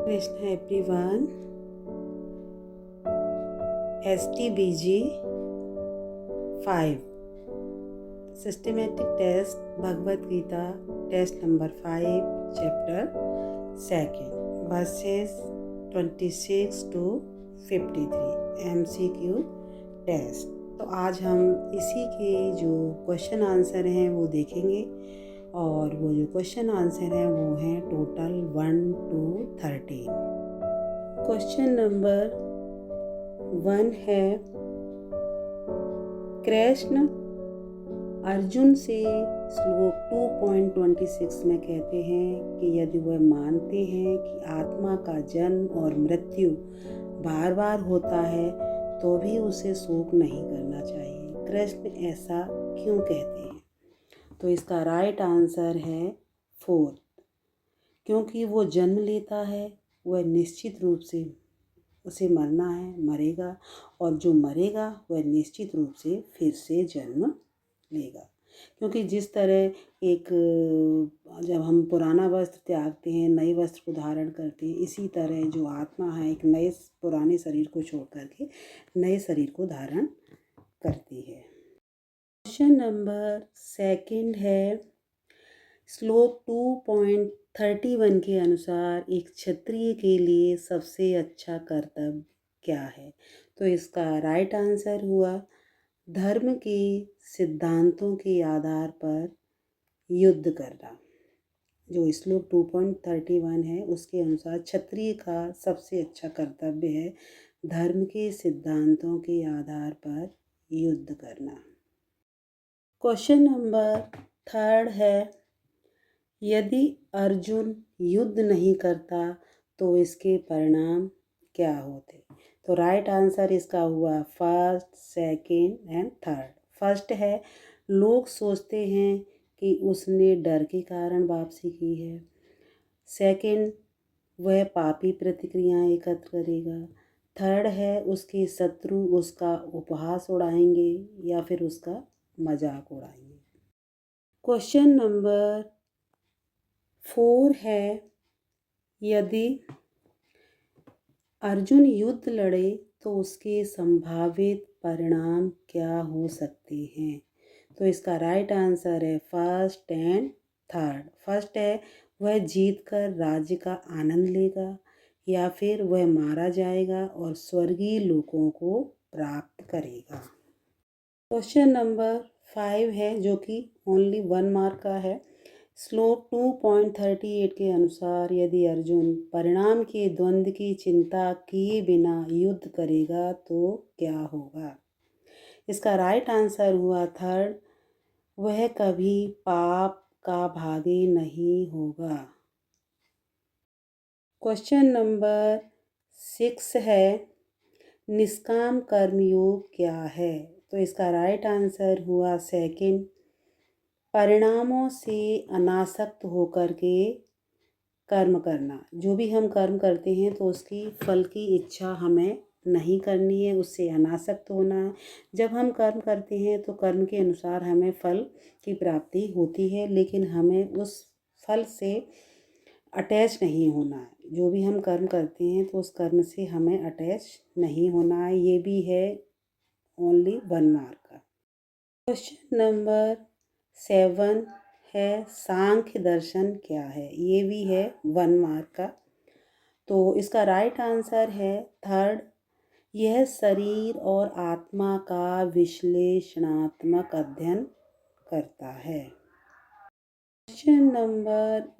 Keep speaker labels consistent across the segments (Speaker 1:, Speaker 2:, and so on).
Speaker 1: Krishna everyone. STBG 5 Systematic Test Bhagavad Gita Test number 5 Chapter 2 Verses 26 to 53 MCQ Test। तो आज हम इसी के जो क्वेश्चन आंसर हैं वो देखेंगे और वो जो क्वेश्चन आंसर हैं वो हैं टोटल 1 to 13। क्वेश्चन नंबर 1 है, कृष्ण अर्जुन से श्लोक 2.26 में कहते हैं कि यदि वह मानते हैं कि आत्मा का जन्म और मृत्यु बार बार होता है तो भी उसे शोक नहीं करना चाहिए। कृष्ण ऐसा क्यों कहते हैं? तो इसका राइट आंसर है 4, क्योंकि वो जन्म लेता है वह निश्चित रूप से उसे मरना है, मरेगा, और जो मरेगा वह निश्चित रूप से फिर से जन्म लेगा। क्योंकि जिस तरह जब हम पुराना वस्त्र त्यागते हैं, नए वस्त्र को धारण करते हैं, इसी तरह जो आत्मा है एक नए पुराने शरीर को छोड़ करके नए शरीर को धारण करती है। क्वेश्चन नंबर 2 है, श्लोक 2.31 के अनुसार एक क्षत्रिय के लिए सबसे अच्छा कर्तव्य क्या है? तो इसका राइट आंसर हुआ धर्म के सिद्धांतों के आधार पर युद्ध करना। जो श्लोक 2.31 है उसके अनुसार क्षत्रिय का सबसे अच्छा कर्तव्य है धर्म के सिद्धांतों के आधार पर युद्ध करना। क्वेश्चन नंबर 3 है, यदि अर्जुन युद्ध नहीं करता तो इसके परिणाम क्या होते? तो राइट आंसर इसका हुआ first, second and third. First है, लोग सोचते हैं कि उसने डर के कारण वापसी की है। सेकंड, वह पापी प्रतिक्रियाएं एकत्र करेगा। थर्ड है, उसके शत्रु उसका उपहास उड़ाएंगे या फिर उसका मजाक उड़ाएंगे। क्वेश्चन नंबर 4 है, यदि अर्जुन युद्ध लड़े तो उसके संभावित परिणाम क्या हो सकते हैं? तो इसका राइट आंसर है फर्स्ट एंड थर्ड। फर्स्ट है, वह जीत कर राज्य का आनंद लेगा, या फिर वह मारा जाएगा और स्वर्गीय लोकों को प्राप्त करेगा। क्वेश्चन नंबर 5 है जो कि ओनली 1 मार्क का है। श्लोक 2.38 के अनुसार यदि अर्जुन परिणाम के द्वंद्व की चिंता किए बिना युद्ध करेगा तो क्या होगा? इसका राइट आंसर हुआ थर्ड, वह कभी पाप का भागी नहीं होगा। क्वेश्चन नंबर 6 है, निष्काम कर्मयोग क्या है? तो इसका राइट आंसर हुआ सेकंड, परिणामों से अनासक्त होकर के कर्म करना। जो भी हम कर्म करते हैं तो उसकी फल की इच्छा हमें नहीं करनी है, उससे अनासक्त होना है। जब हम कर्म करते हैं तो कर्म के अनुसार हमें फल की प्राप्ति होती है, लेकिन हमें उस फल से अटैच नहीं होना है। जो भी हम कर्म करते हैं तो उस कर्म से हमें अटैच नहीं होना है। ये भी है ओनली 1 मार्क का। क्वेश्चन नंबर 7 है, सांख्य दर्शन क्या है? ये भी है 1 मार्क का। तो इसका राइट आंसर है थर्ड, यह शरीर और आत्मा का विश्लेषणात्मक अध्ययन करता है। क्वेश्चन नंबर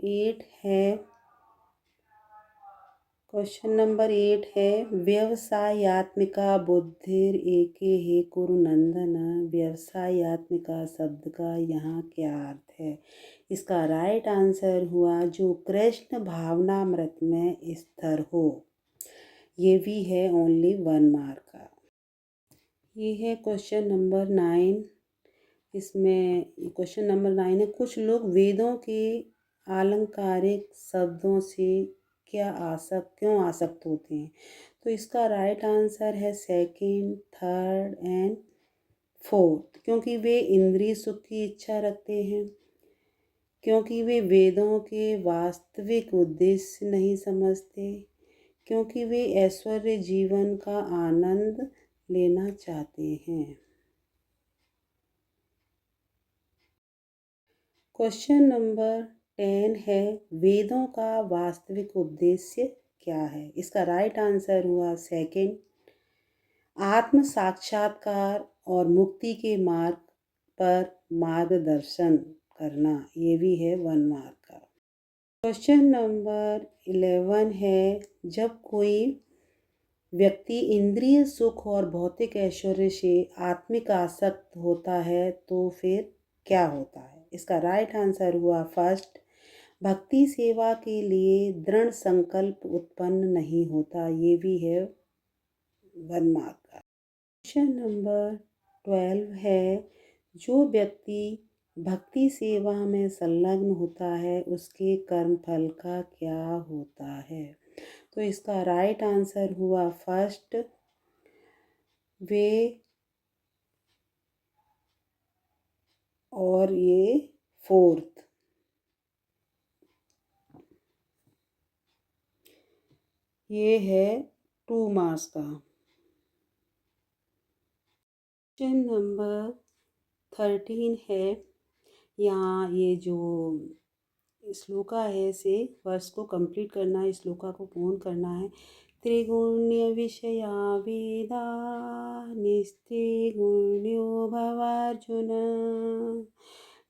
Speaker 1: 8 है, व्यवसायत्मिका बुद्धिर एके हे कुरु नंदन। व्यवसायत्मिका शब्द का यहाँ क्या अर्थ है? इसका राइट आंसर हुआ जो कृष्ण भावनामृत में स्थिर हो। ये भी है ओनली 1 मार्क का। ये है क्वेश्चन नंबर 9। इसमें क्वेश्चन नंबर 9 है, कुछ लोग वेदों के आलंकारिक शब्दों से क्यों आसक्त होते हैं? तो इसका राइट आंसर है सेकंड, थर्ड एंड फोर्थ, क्योंकि वे इंद्रिय सुख की इच्छा रखते हैं, क्योंकि वे वेदों के वास्तविक उद्देश्य नहीं समझते, क्योंकि वे ऐश्वर्य जीवन का आनंद लेना चाहते हैं। क्वेश्चन नंबर 10 है, वेदों का वास्तविक उद्देश्य क्या है? इसका राइट आंसर हुआ सेकंड, आत्म साक्षात्कार और मुक्ति के मार्ग पर मार्गदर्शन करना। ये भी है 1 मार्क का। क्वेश्चन नंबर 11 है, जब कोई व्यक्ति इंद्रिय सुख और भौतिक ऐश्वर्य से आत्मिक आसक्त होता है तो फिर क्या होता है? इसका राइट आंसर हुआ फर्स्ट, भक्ति सेवा के लिए दृढ़ संकल्प उत्पन्न नहीं होता। ये भी है 1 मार्क का। क्वेश्चन नंबर 12 है, जो व्यक्ति भक्ति सेवा में संलग्न होता है उसके कर्म फल का क्या होता है? तो इसका राइट आंसर हुआ फर्स्ट, वे और ये फोर्थ। ये है 2 मार्क्स का। क्वेश्चन नंबर 13 है, यहाँ ये जो श्लोका है इसे वर्ष को कंप्लीट करना है, श्लोका को पूर्ण करना है। त्रिगुण्य विषया वेदा निस्त्रिगुण्यो भवार्जुन,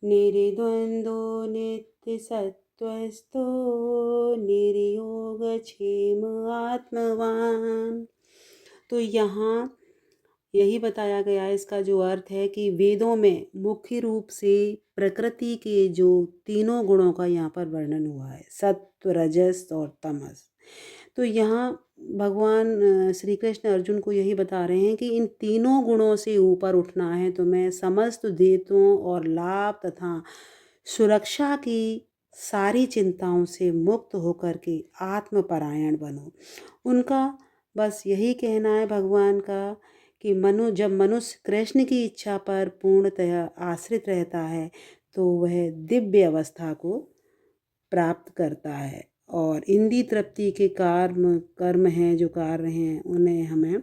Speaker 1: निर्द्वंद्वो नित्यसत्त्वस्थो निर्योगक्षेम आत्मवान। तो यहाँ यही बताया गया है, इसका जो अर्थ है कि वेदों में मुख्य रूप से प्रकृति के जो तीनों गुणों का यहाँ पर वर्णन हुआ है, सत्व, रजस और तमस। तो यहाँ भगवान श्री कृष्ण अर्जुन को यही बता रहे हैं कि इन तीनों गुणों से ऊपर उठना है तुम्हें, समस्त देवताओं और लाभ तथा सुरक्षा की सारी चिंताओं से मुक्त होकर के आत्मपरायण बनो। उनका बस यही कहना है भगवान का कि जब मनुष्य कृष्ण की इच्छा पर पूर्णतः आश्रित रहता है तो वह दिव्य अवस्था को प्राप्त करता है, और इंद्रिय तृप्ति के कर्म हैं, जो कार्य हैं, उन्हें हमें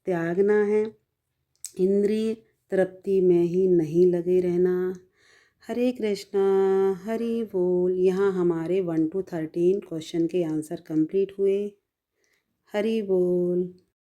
Speaker 1: त्यागना है। इंद्रिय तृप्ति में ही नहीं लगे रहना। हरे कृष्णा, हरि बोल। यहाँ हमारे 1 to 13 क्वेश्चन के आंसर कंप्लीट हुए। हरि बोल।